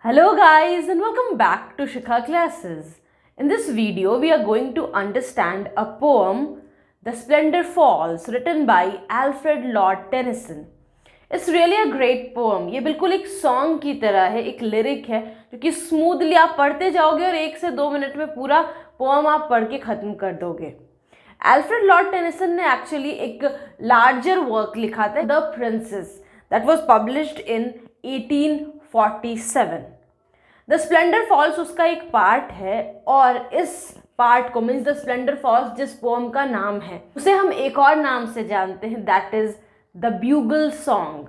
Hello guys and welcome back to Shikha Classes. In this video we are going to understand a poem The Splendor Falls written by Alfred Lord Tennyson. It's really a great poem. ये बिल्कुल एक song की तरह है, एक lyric है जो कि स्मूथली आप पढ़ते जाओगे और 1 से 2 मिनट में पूरा पोम आप पढ़ के ख़त्म कर दोगे. एल्फ्रेड लॉर्ड टेनिसन ने एक्चुअली एक लार्जर वर्क लिखा था, the princess, that was published in 1847. The splendour falls उसका एक पार्ट है और इस पार्ट को मीन्स द स्प्लेंडर फॉल्स जिस पोम का नाम है उसे हम एक और नाम से जानते हैं, that is the bugle song.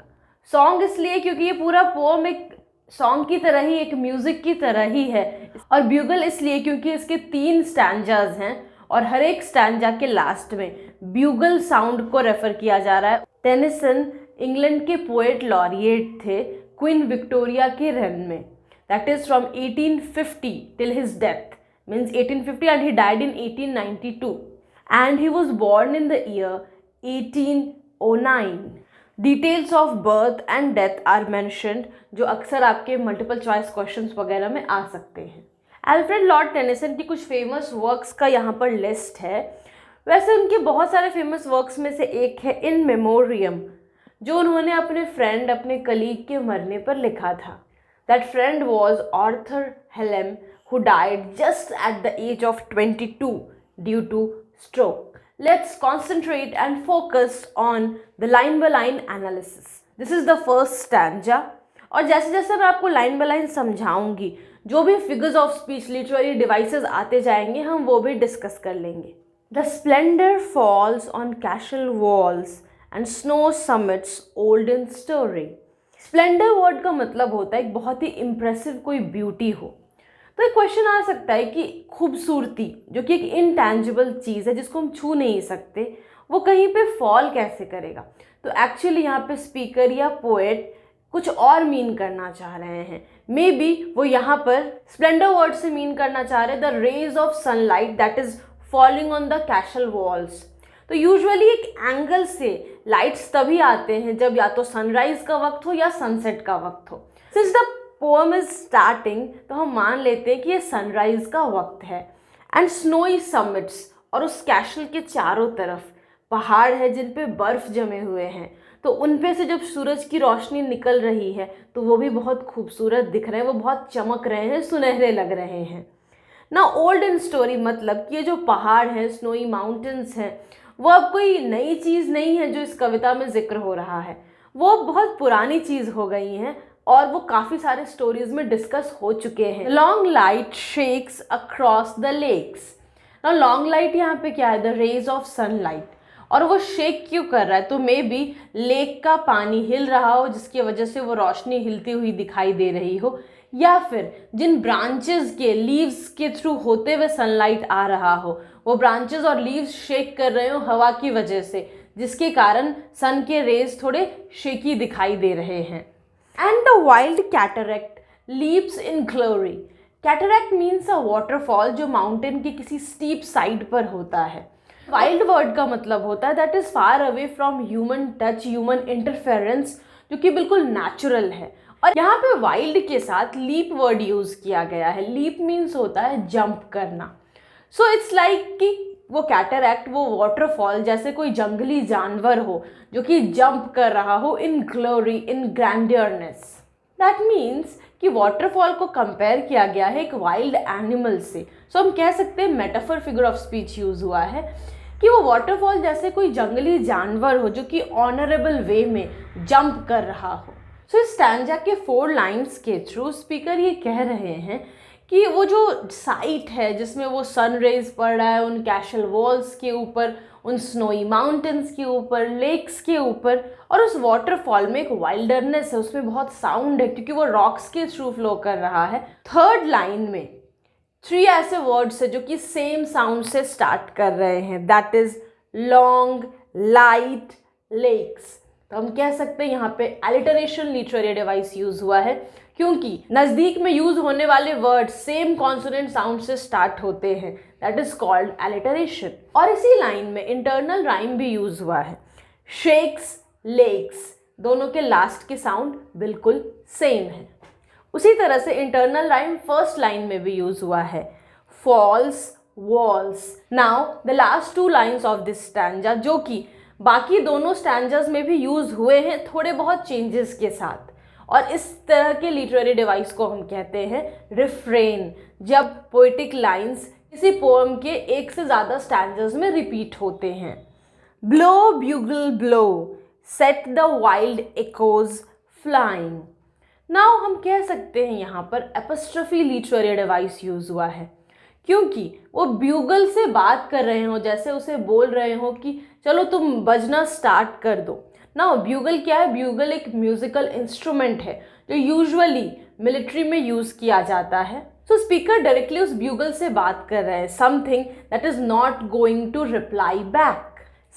Song इसलिए क्योंकि ये पूरा पोम एक सॉन्ग की तरह ही, एक म्यूज़िक की तरह ही है, और ब्यूगल इसलिए क्योंकि इसके 3 स्टैंजाज हैं और हर एक स्टैंजा के लास्ट में ब्यूगल साउंड को रेफर किया जा रहा है. टेनिसन इंग्लैंड के पोएट लॉरिएट थे क्वीन विक्टोरिया के रेन में, that is from 1850 till his death, means 1850 and he died in 1892 and he was born in the year 1809. Details of birth and death are mentioned, जो अक्सर आपके multiple choice questions वगैरह में आ सकते हैं. Alfred Lord Tennyson की कुछ famous works का यहाँ पर लिस्ट है. वैसे उनके बहुत सारे फेमस वर्क्स में से एक है इन मेमोरियम, जो उन्होंने अपने फ्रेंड, अपने कलीग के मरने पर लिखा था. That friend was Arthur Hallam who died just at the age of 22 due to stroke. Let's concentrate and focus on the line by line analysis. This is the first stanza. और जैसे जैसे मैं आपको लाइन बाय लाइन समझाऊंगी, जो भी figures of speech, literary devices आते जाएंगे, हम वो भी डिस्कस कर लेंगे. The splendor falls on castle walls and snow summits old in story. Splendor word का मतलब होता है एक बहुत ही इम्प्रेसिव कोई ब्यूटी हो. तो एक क्वेश्चन आ सकता है कि खूबसूरती, जो कि एक इनटैंजिबल चीज़ है जिसको हम छू नहीं सकते, वो कहीं पे फॉल कैसे करेगा. तो एक्चुअली यहाँ पे स्पीकर या पोएट कुछ और मीन करना चाह रहे हैं. मे बी वो यहाँ पर स्प्लेंडर वर्ड से मीन करना चाह रहे हैं the rays of sunlight that is falling on the castle walls. तो यूजुअली एक एंगल से लाइट्स तभी आते हैं जब या तो सनराइज का वक्त हो या सनसेट का वक्त हो. Since the poem is starting, तो हम मान लेते हैं कि ये सनराइज का वक्त है. एंड स्नोई समिट्स, और उस कैसल के चारों तरफ पहाड़ है जिन पे बर्फ़ जमे हुए हैं, तो उन पे से जब सूरज की रोशनी निकल रही है तो वो भी बहुत खूबसूरत दिख रहे हैं, वो बहुत चमक रहे हैं, सुनहरे लग रहे हैं ना. ओल्ड इन स्टोरी मतलब कि ये जो पहाड़ हैं, स्नोई माउंटेन्स हैं, वो अब कोई नई चीज़ नहीं है जो इस कविता में जिक्र हो रहा है. वो बहुत पुरानी चीज़ हो गई हैं और वो काफ़ी सारे स्टोरीज में डिस्कस हो चुके हैं. Long light shakes across the lakes. ना लॉन्ग लाइट यहाँ पे क्या है, द रेज ऑफ सनलाइट, और वो शेक क्यों कर रहा है, तो मे बी लेक का पानी हिल रहा हो जिसकी वजह से वो रोशनी हिलती हुई दिखाई दे रही हो, या फिर जिन ब्रांचेस के लीव्स के थ्रू होते हुए सनलाइट आ रहा हो, वो ब्रांचेस और लीव्स शेक कर रहे हो हवा की वजह से, जिसके कारण सन के रेज थोड़े शेकी दिखाई दे रहे हैं. And the wild cataract leaps in glory. Cataract means a waterfall जो माउंटेन की किसी स्टीप साइड पर होता है. वाइल्ड वर्ड का मतलब होता है that is far away from human touch, human interference, जो कि बिल्कुल नेचुरल है. और यहाँ पे वाइल्ड के साथ लीप वर्ड यूज़ किया गया है. लीप मीन्स होता है जंप करना. सो इट्स लाइक कि वो कैटरैक्ट, वो वाटरफॉल जैसे कोई जंगली जानवर हो जो कि जंप कर रहा हो इन ग्लोरी, इन ग्रैंडियरनेस. दैट मीन्स कि वाटरफॉल को कंपेयर किया गया है एक वाइल्ड एनिमल से. सो हम कह सकते हैं metaphor figure of speech use हुआ है कि वो वाटरफॉल जैसे कोई जंगली जानवर हो जो कि ऑनरेबल वे में जंप कर रहा हो. सो इस स्टैंजा के 4 लाइन्स के थ्रू स्पीकर ये कह रहे हैं कि वो जो साइट है जिसमें वो सन रेज पड़ रहा है उन कैसल वॉल्स के ऊपर, उन स्नोई माउंटेन्स के ऊपर, लेक्स के ऊपर, और उस वाटरफॉल में एक वाइल्डरनेस है, उसमें बहुत साउंड है क्योंकि वो रॉक्स के थ्रू फ्लो कर रहा है. 3rd लाइन में 3 ऐसे वर्ड्स है जो कि सेम साउंड से स्टार्ट कर रहे हैं, that is long, light, lakes. तो हम कह सकते हैं यहाँ पे एलिटरेशन लिटरेरी डिवाइस यूज़ हुआ है क्योंकि नज़दीक में यूज़ होने वाले वर्ड सेम कॉन्सोनेंट साउंड से स्टार्ट होते हैं, दैट इज़ कॉल्ड एलिटरेशन. और इसी लाइन में इंटरनल राइम भी यूज़ हुआ है. शेक्स, लेक्स, दोनों के लास्ट के साउंड बिल्कुल सेम है. उसी तरह से इंटरनल राइम फर्स्ट लाइन में भी यूज हुआ है, falls walls. Now the last two lines of this stanza, जो कि बाकी दोनों स्टैंजास में भी यूज हुए हैं थोड़े बहुत चेंजेस के साथ, और इस तरह के लिटरेरी डिवाइस को हम कहते हैं रिफ्रेन, जब पोएटिक लाइंस किसी पोएम के एक से ज़्यादा स्टैंजास में रिपीट होते हैं। Blow bugle blow, set the wild echoes flying. Now हम कह सकते हैं यहाँ पर एपस्ट्रफी लिटरेरी डिवाइस यूज हुआ है, क्योंकि वो ब्यूगल से बात कर रहे हो, जैसे उसे बोल रहे हो कि चलो तुम बजना स्टार्ट कर दो। नाउ ब्यूगल क्या है? ब्यूगल एक म्यूजिकल इंस्ट्रूमेंट है जो यूजुअली मिलिट्री में यूज किया जाता है। सो स्पीकर डायरेक्टली उस ब्यूगल से बात कर रहे हैं, something that is not going to reply back.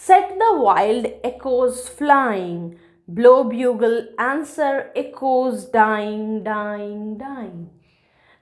Set the wild echoes flying, blow bugle answer echoes dying dying dying।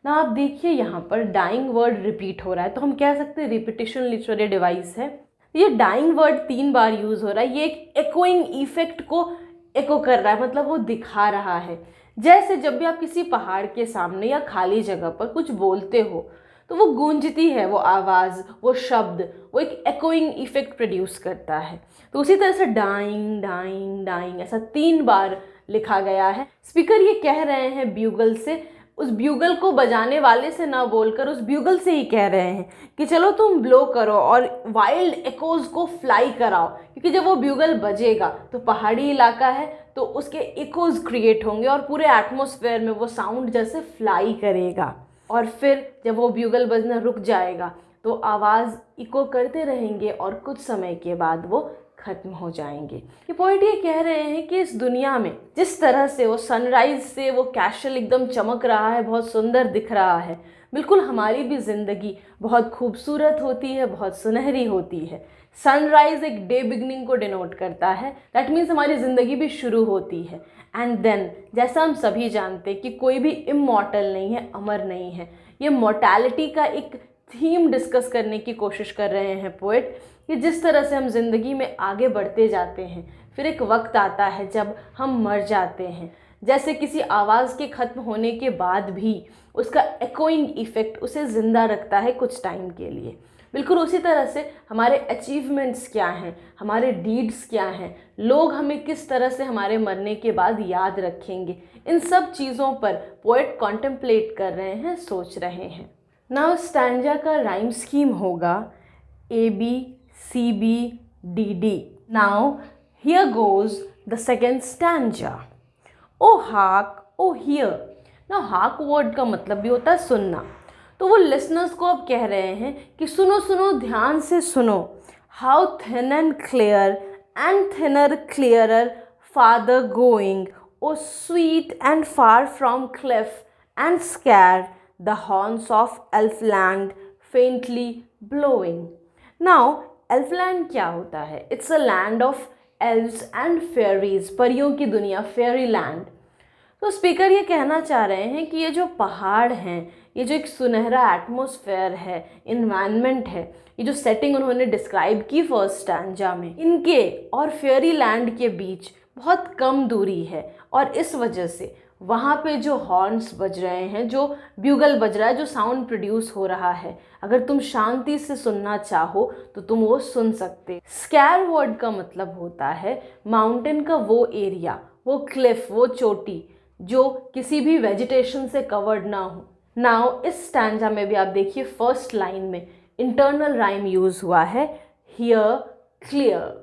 ना आप देखिए यहाँ पर डाइंग वर्ड रिपीट हो रहा है, तो हम कह सकते हैं रिपीटिशन लिटरेरी डिवाइस है। ये डाइंग वर्ड 3 बार यूज हो रहा है, ये एक एकोइंग इफेक्ट को एको कर रहा है, मतलब वो दिखा रहा है। जैसे जब भी आप किसी पहाड़ के सामने या खाली जगह पर कुछ बोलते हो तो वो गूंजती है, वो आवाज़, वो शब्द, वो एक एकोइंग इफेक्ट प्रोड्यूस करता है। तो उसी तरह से डाइंग डाइंग डाइंग ऐसा 3 बार लिखा गया है। स्पीकर ये कह रहे हैं ब्यूगल से, उस ब्यूगल को बजाने वाले से ना बोलकर उस ब्यूगल से ही कह रहे हैं कि चलो तुम ब्लो करो और वाइल्ड एकोज को फ्लाई कराओ, क्योंकि जब वो ब्यूगल बजेगा तो पहाड़ी इलाका है तो उसके एकोज क्रिएट होंगे और पूरे एटमॉस्फेयर में वो साउंड जैसे फ्लाई करेगा। और फिर जब वो ब्यूगल बजना रुक जाएगा तो आवाज़ इको करते रहेंगे और कुछ समय के बाद वो ख़त्म हो जाएंगे। ये पोएट ये कह रहे हैं कि इस दुनिया में जिस तरह से वो सनराइज से वो कैशल एकदम चमक रहा है, बहुत सुंदर दिख रहा है, बिल्कुल हमारी भी ज़िंदगी बहुत खूबसूरत होती है, बहुत सुनहरी होती है। सनराइज एक डे बिगनिंग को डिनोट करता है, दैट मीन्स हमारी ज़िंदगी भी शुरू होती है। एंड देन जैसा हम सभी जानते हैं कि कोई भी इमॉर्टल नहीं है, अमर नहीं है। ये मॉर्टैलिटी का एक थीम डिस्कस करने की कोशिश कर रहे हैं पोएट, कि जिस तरह से हम ज़िंदगी में आगे बढ़ते जाते हैं फिर एक वक्त आता है जब हम मर जाते हैं। जैसे किसी आवाज़ के ख़त्म होने के बाद भी उसका एकोइंग इफ़ेक्ट उसे ज़िंदा रखता है कुछ टाइम के लिए, बिल्कुल उसी तरह से हमारे अचीवमेंट्स क्या हैं, हमारे डीड्स क्या हैं, लोग हमें किस तरह से हमारे मरने के बाद याद रखेंगे, इन सब चीज़ों पर पोएट कॉन्टेम्पलेट कर रहे हैं, सोच रहे हैं। नाउ स्टैंजा का राइम स्कीम होगा AB CB DD। Now here goes the second stanza। Oh hark, oh hear। Now hark word का मतलब भी होता है सुनना, तो वो लिसनर्स को अब कह रहे हैं कि सुनो सुनो, ध्यान से सुनो। How thin and clear and thinner clearer farther going, oh sweet and far from cliff and scare, the horns of elfland faintly blowing। Now एल्फलैंड क्या होता है? It's a land of elves and fairies, परियों की दुनिया, fairy land. तो speaker ये कहना चाह रहे हैं कि ये जो पहाड़ हैं, ये जो एक सुनहरा एटमॉस्फेयर है, इन्वायरमेंट है, ये जो सेटिंग उन्होंने डिस्क्राइब की फर्स्ट स्टैंजा में, इनके और फेयरी लैंड के बीच बहुत कम दूरी है, और इस वजह से वहाँ पे जो हॉर्न्स बज रहे हैं, जो ब्यूगल बज रहा है, जो साउंड प्रोड्यूस हो रहा है, अगर तुम शांति से सुनना चाहो तो तुम वो सुन सकते। स्कैर वर्ड का मतलब होता है माउंटेन का वो एरिया, वो क्लिफ, वो चोटी जो किसी भी वेजिटेशन से कवर्ड ना हो। नाउ इस स्टैंजा में भी आप देखिए फर्स्ट लाइन में इंटरनल राइम यूज हुआ है, हियर क्लियर।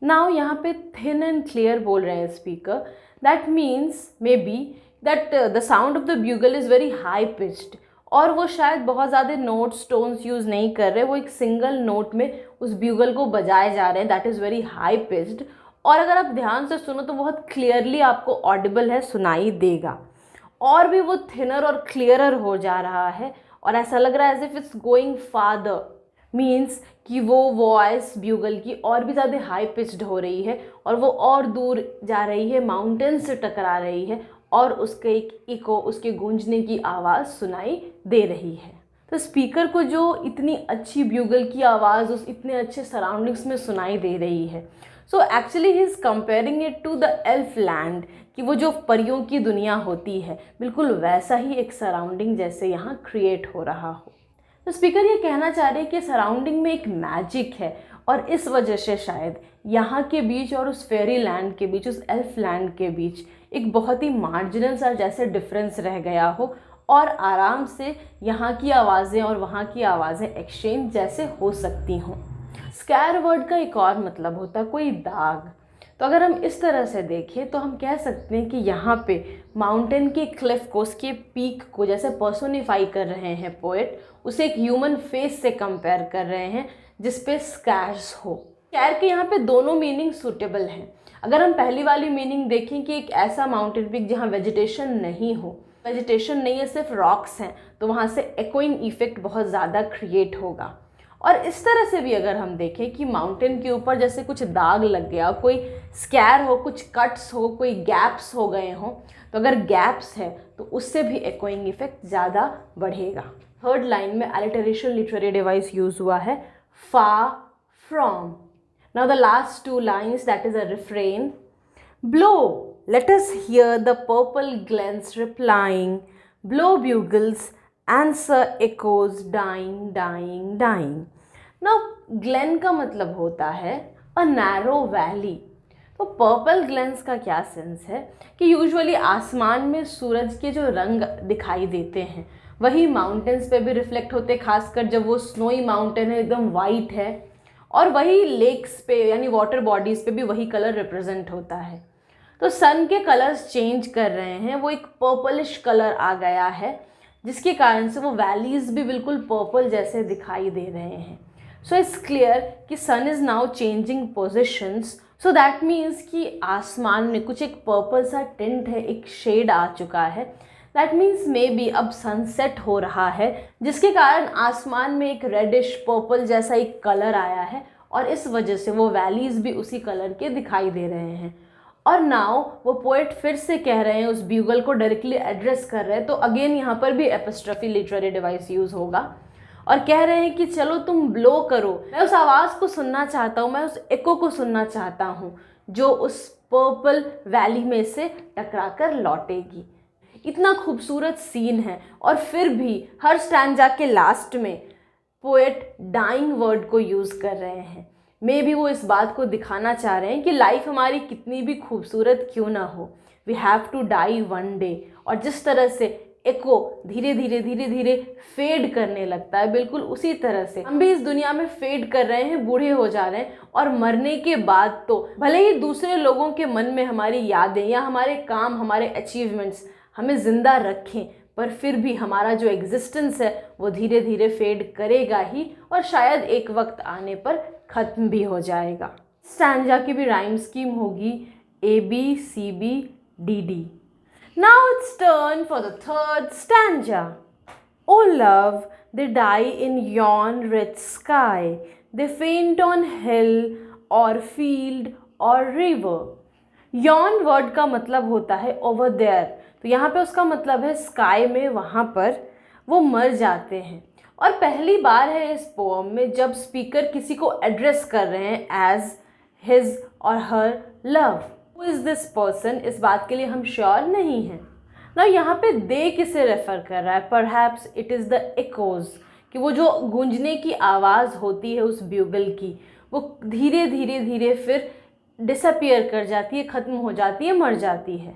नाउ यहाँ पे थिन एंड क्लियर बोल रहे हैं speaker, that means may be that the sound of the bugle is very high pitched, और वो शायद बहुत ज़्यादा नोट्स टोन्स यूज़ नहीं कर रहे, वो एक सिंगल नोट में उस ब्यूगल को बजाए जा रहे हैं, that is very high pitched. और अगर आप ध्यान से सुनो तो बहुत क्लियरली आपको ऑडिबल है, सुनाई देगा। और भी वो थिनर और क्लियरर हो जा रहा है, और ऐसा लग रहा है as if it's going farther, means कि वो वॉइस ब्यूगल की और भी ज़्यादा हाई पिच्ड हो रही है और वो और दूर जा रही है, माउंटेन से टकरा रही है, और उसके एक इको, उसके गूंजने की आवाज़ सुनाई दे रही है। तो स्पीकर को जो इतनी अच्छी ब्यूगल की आवाज़ उस इतने अच्छे सराउंडिंग्स में सुनाई दे रही है, so actually he is comparing it to the elf land, कि वो जो परियों की दुनिया होती है बिल्कुल वैसा ही एक सराउंडिंग जैसे यहाँ क्रिएट हो रहा हो। तो स्पीकर ये कहना चाह रहे हैं कि सराउंडिंग में एक मैजिक है और इस वजह से शायद यहाँ के बीच और उस फेरी लैंड के बीच, उस एल्फ लैंड के बीच एक बहुत ही मार्जिनल सा जैसे डिफरेंस रह गया हो और आराम से यहाँ की आवाज़ें और वहाँ की आवाज़ें एक्सचेंज जैसे हो सकती हों। स्कैर वर्ड का एक और मतलब होता है कोई दाग। तो अगर हम इस तरह से देखें तो हम कह सकते हैं कि यहाँ पे माउंटेन के क्लिफ को, उसके पीक को जैसे पर्सोनिफाई कर रहे हैं पोएट, उसे एक ह्यूमन फेस से कंपेयर कर रहे हैं जिस पे स्कैर्स हो। स्कैर के यहाँ पे दोनों मीनिंग सूटेबल हैं। अगर हम पहली वाली मीनिंग देखें कि एक ऐसा माउंटेन पीक जहाँ वेजिटेशन नहीं हो, वेजिटेशन नहीं है, सिर्फ रॉक्स हैं, तो वहाँ से एकोइंग इफेक्ट बहुत ज़्यादा क्रिएट होगा। और इस तरह से भी अगर हम देखें कि माउंटेन के ऊपर जैसे कुछ दाग लग गया, कोई स्कैर हो, कुछ कट्स हो, कोई गैप्स हो गए हों, तो अगर गैप्स है तो उससे भी एकोइंग इफेक्ट ज़्यादा बढ़ेगा। थर्ड लाइन में अलिटरेशन लिटरेरी डिवाइस यूज़ हुआ है, far from. Now the last two lines, that is a refrain. Blow, let us hear the purple glens replying. Blow bugles, answer echoes, dying, dying, dying. Now glen का मतलब होता है a narrow valley. तो purple glens का क्या sense है कि usually आसमान में सूरज के जो रंग दिखाई देते हैं वही माउंटेन्स पे भी रिफ्लेक्ट होते, खासकर जब वो स्नोई माउंटेन है, एकदम वाइट है, और वही लेक्स पे यानी वाटर बॉडीज़ पे भी वही कलर रिप्रेजेंट होता है। तो सन के कलर्स चेंज कर रहे हैं, वो एक पर्पलिश कलर आ गया है जिसके कारण से वो वैलीज़ भी बिल्कुल पर्पल जैसे दिखाई दे रहे हैं। सो इट्स क्लियर कि sun is now changing positions. So that means कि आसमान में कुछ एक पर्पल सा टिंट है, एक शेड आ चुका है। दैट मीन्स मे बी अब सनसेट हो रहा है जिसके कारण आसमान में एक रेडिश पर्पल जैसा एक कलर आया है और इस वजह से वो वैलीज़ भी उसी कलर के दिखाई दे रहे हैं। और नाउ वो पोएट फिर से कह रहे हैं, उस ब्यूगल को डायरेक्टली एड्रेस कर रहे हैं, तो अगेन यहाँ पर भी एपिस्ट्रफी लिटरेरी डिवाइस यूज़ होगा और कह रहे हैं कि चलो तुम ब्लो करो, मैं उस आवाज़ को सुनना चाहता हूँ, मैं उस एको को सुनना चाहता हूँ जो उस पर्पल वैली में से टकरा कर लौटेगी। इतना खूबसूरत सीन है और फिर भी हर स्टैंजा के लास्ट में पोएट डाइंग वर्ड को यूज़ कर रहे हैं। मे भी वो इस बात को दिखाना चाह रहे हैं कि लाइफ हमारी कितनी भी खूबसूरत क्यों ना हो, we have to die one day. और जिस तरह से एको धीरे धीरे फेड करने लगता है, बिल्कुल उसी तरह से हम भी इस दुनिया में फेड कर रहे हैं, बूढ़े हो जा रहे हैं, और मरने के बाद तो भले ही दूसरे लोगों के मन में हमारी यादें या हमारे काम, हमारे अचीवमेंट्स हमें ज़िंदा रखें, पर फिर भी हमारा जो एग्जिस्टेंस है वो धीरे धीरे फेड करेगा ही और शायद एक वक्त आने पर ख़त्म भी हो जाएगा। स्टैंजा की भी राइम स्कीम होगी ABCBDD। Now it's turn for the third stanza. Oh love, they die in yon rich sky. They faint on hill or field or river. Yon word का मतलब होता है over there. तो यहाँ पे उसका मतलब है स्काई में, वहाँ पर वो मर जाते हैं। और पहली बार है इस पोम में जब स्पीकर किसी को एड्रेस कर रहे हैं एज हिज और हर love. Who is this person, इस बात के लिए हम श्योर नहीं हैं ना। यहाँ पे दे किसे रेफ़र कर रहा है, perhaps it is the echoes, कि वो जो गूंजने की आवाज़ होती है उस ब्यूगल की, वो धीरे धीरे फिर डिसअपियर कर जाती है, ख़त्म हो जाती है, मर जाती है।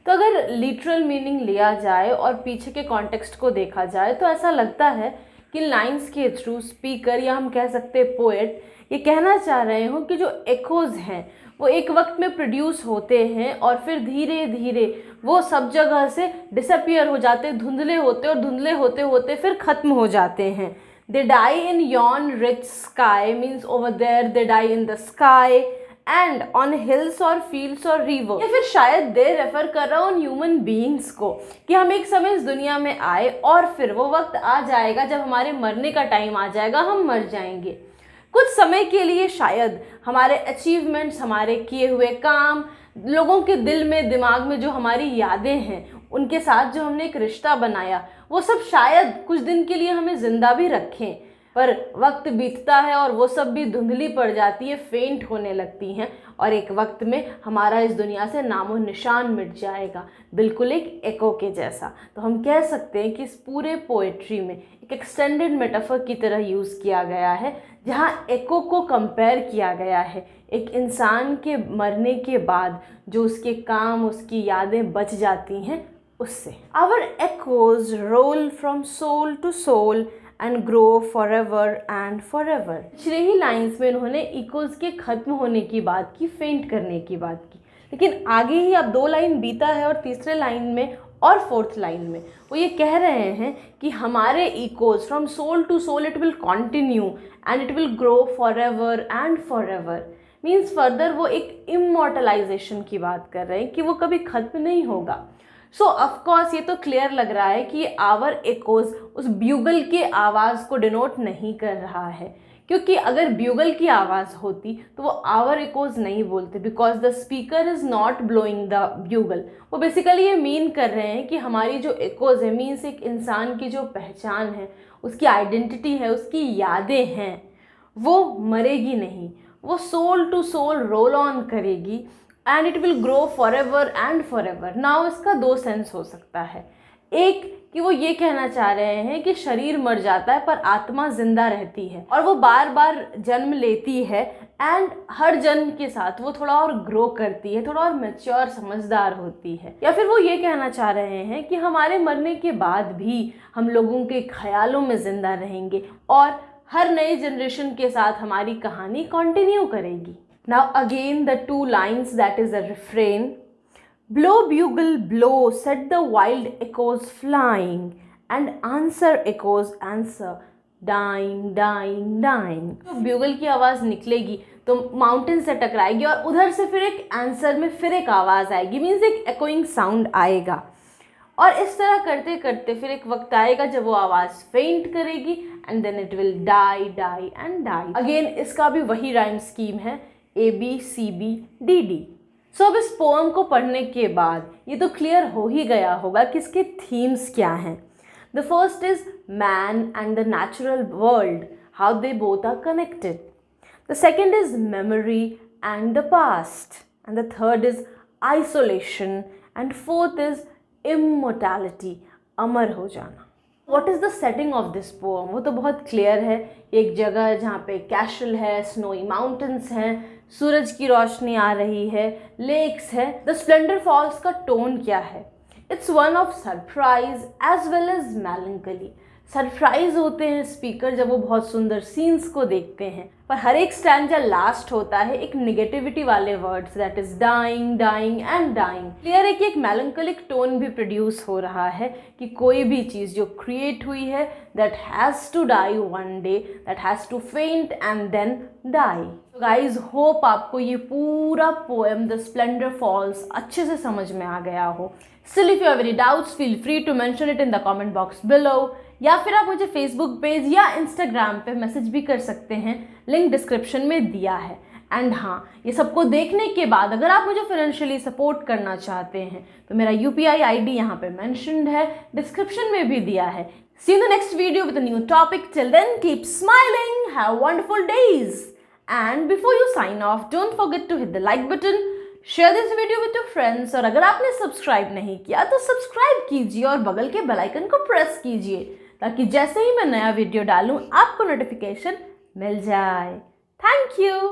तो अगर लिटरल मीनिंग लिया जाए और पीछे के कॉन्टेक्स्ट को देखा जाए तो ऐसा लगता है कि लाइंस के थ्रू स्पीकर या हम कह सकते हैं पोएट ये कहना चाह रहे हो कि जो एकोज हैं वो एक वक्त में प्रोड्यूस होते हैं और फिर धीरे धीरे वो सब जगह से डिसअपियर हो जाते, धुंधले होते और धुंधले होते होते फिर ख़त्म हो जाते हैं। They die in yon rich sky means over there they die in the sky and on hills और फील्ड्स और रिवर। या फिर शायद दे रेफर कर रहा हूँ ह्यूमन बीइंग्स को कि हम एक समय इस दुनिया में आए और फिर वो वक्त आ जाएगा जब हमारे मरने का टाइम आ जाएगा, हम मर जाएंगे। कुछ समय के लिए शायद हमारे अचीवमेंट्स, हमारे किए हुए काम, लोगों के दिल में, दिमाग में जो हमारी यादें हैं, उनके साथ जो हमने एक रिश्ता बनाया, वो सब शायद कुछ दिन के लिए हमें ज़िंदा भी रखें। पर वक्त बीतता है और वो सब भी धुंधली पड़ जाती है, फेंट होने लगती हैं और एक वक्त में हमारा इस दुनिया से नामो निशान मिट जाएगा, बिल्कुल एक एको के जैसा। तो हम कह सकते हैं कि इस पूरे पोएट्री में एक एक्सटेंडेड मेटाफर की तरह यूज़ किया गया है, जहाँ एको को कंपेयर किया गया है एक इंसान के मरने के बाद जो उसके काम, उसकी यादें बच जाती हैं उससे। Our echoes roll from soul to soul and grow forever and forever। पिछले ही लाइन्स में उन्होंने इकोज के ख़त्म होने की बात की, फेंट करने की बात की, लेकिन आगे ही अब 2 लाइन बीता है और तीसरे लाइन में और 4th लाइन में वो ये कह रहे हैं कि हमारे echoes from soul to soul it will continue and it will grow forever and forever. Means further वो एक इमॉर्टलाइजेशन की बात कर रहे हैं कि वो कभी ख़त्म नहीं होगा। सो ऑफकोर्स ये तो क्लियर लग रहा है कि आवर एकोज उस ब्यूगल के आवाज़ को डिनोट नहीं कर रहा है, क्योंकि अगर ब्यूगल की आवाज़ होती तो वो आवर एकोज नहीं बोलते, because the speaker is not blowing the bugle. वो बेसिकली ये मीन कर रहे हैं कि हमारी जो एकोज है, मीन्स एक इंसान की जो पहचान है, उसकी आइडेंटिटी है, उसकी यादें हैं, वो मरेगी नहीं, वो soul to soul roll on करेगी and it will grow forever and forever. Now इसका 2 सेंस हो सकता है। एक कि वो ये कहना चाह रहे हैं कि शरीर मर जाता है पर आत्मा जिंदा रहती है और वो बार बार जन्म लेती है एंड हर जन्म के साथ वो थोड़ा और ग्रो करती है, थोड़ा और मैच्योर, समझदार होती है। या फिर वो ये कहना चाह रहे हैं कि हमारे मरने के बाद भी हम लोगों के ख्यालों में ज़िंदा रहेंगे और हर नए जनरेशन के साथ हमारी कहानी कंटिन्यू करेगी। Now again the 2 lines, that is the refrain. Blow bugle blow, set the wild echoes flying, and answer echoes answer, dying dying dying। तो ब्यूगल की आवाज़ निकलेगी तो माउंटेन से टकराएगी और उधर से फिर एक आंसर में फिर एक आवाज़ आएगी, मीन्स एक एकोइंग साउंड आएगा। और इस तरह करते करते फिर एक वक्त आएगा जब वो आवाज़ फेंट करेगी and then it will die die and die again. इसका भी वही राइम स्कीम है, ABCBDD। सो अब इस पोएम को पढ़ने के बाद ये तो क्लियर हो ही गया होगा कि इसके थीम्स क्या हैं। The first is man and the natural world, how they both are connected. The second is memory and the past, and the third is isolation, and fourth is immortality, अमर हो जाना। What is the setting of this poem? वो तो बहुत clear है, एक जगह है जहाँ पे कैशल है, स्नोई माउंटेन्स हैं, सूरज की रोशनी आ रही है, लेक्स है। द स्प्लेंडर फॉल्स का टोन क्या है? It's one of surprise as well as melancholy. Surprise होते हैं स्पीकर जब वो बहुत सुंदर सीन्स को देखते हैं, पर हर एक स्टैंजा लास्ट होता है एक निगेटिविटी वाले words, that is dying dying and dying. Clear है कि एक मेलंकलिक टोन भी प्रोड्यूस हो रहा है कि कोई भी चीज़ जो क्रिएट हुई है that has to die one day, that has to faint and then die. Guys hope आपको ये पूरा पोएम द स्प्लेंडर फॉल्स अच्छे से समझ में आ गया हो। Still if you have any doubts feel free to mention it in the comment box below, या फिर आप मुझे फेसबुक पेज या इंस्टाग्राम पे मैसेज भी कर सकते हैं, लिंक डिस्क्रिप्शन में दिया है। एंड हाँ, ये सबको देखने के बाद अगर आप मुझे फाइनेंशियली सपोर्ट करना चाहते हैं तो मेरा UPI ID यहाँ पे मेंशन्ड है, डिस्क्रिप्शन में भी दिया है। See you in the next video with a new topic. Till then keep smiling, have wonderful days, and before you sign off don't forget to hit the like button, share this video with your friends, और अगर आपने subscribe नहीं किया तो subscribe कीजिए और बगल के बेल आइकन को प्रेस कीजिए ताकि जैसे ही मैं नया वीडियो डालूं आपको नोटिफिकेशन मिल जाए। Thank you.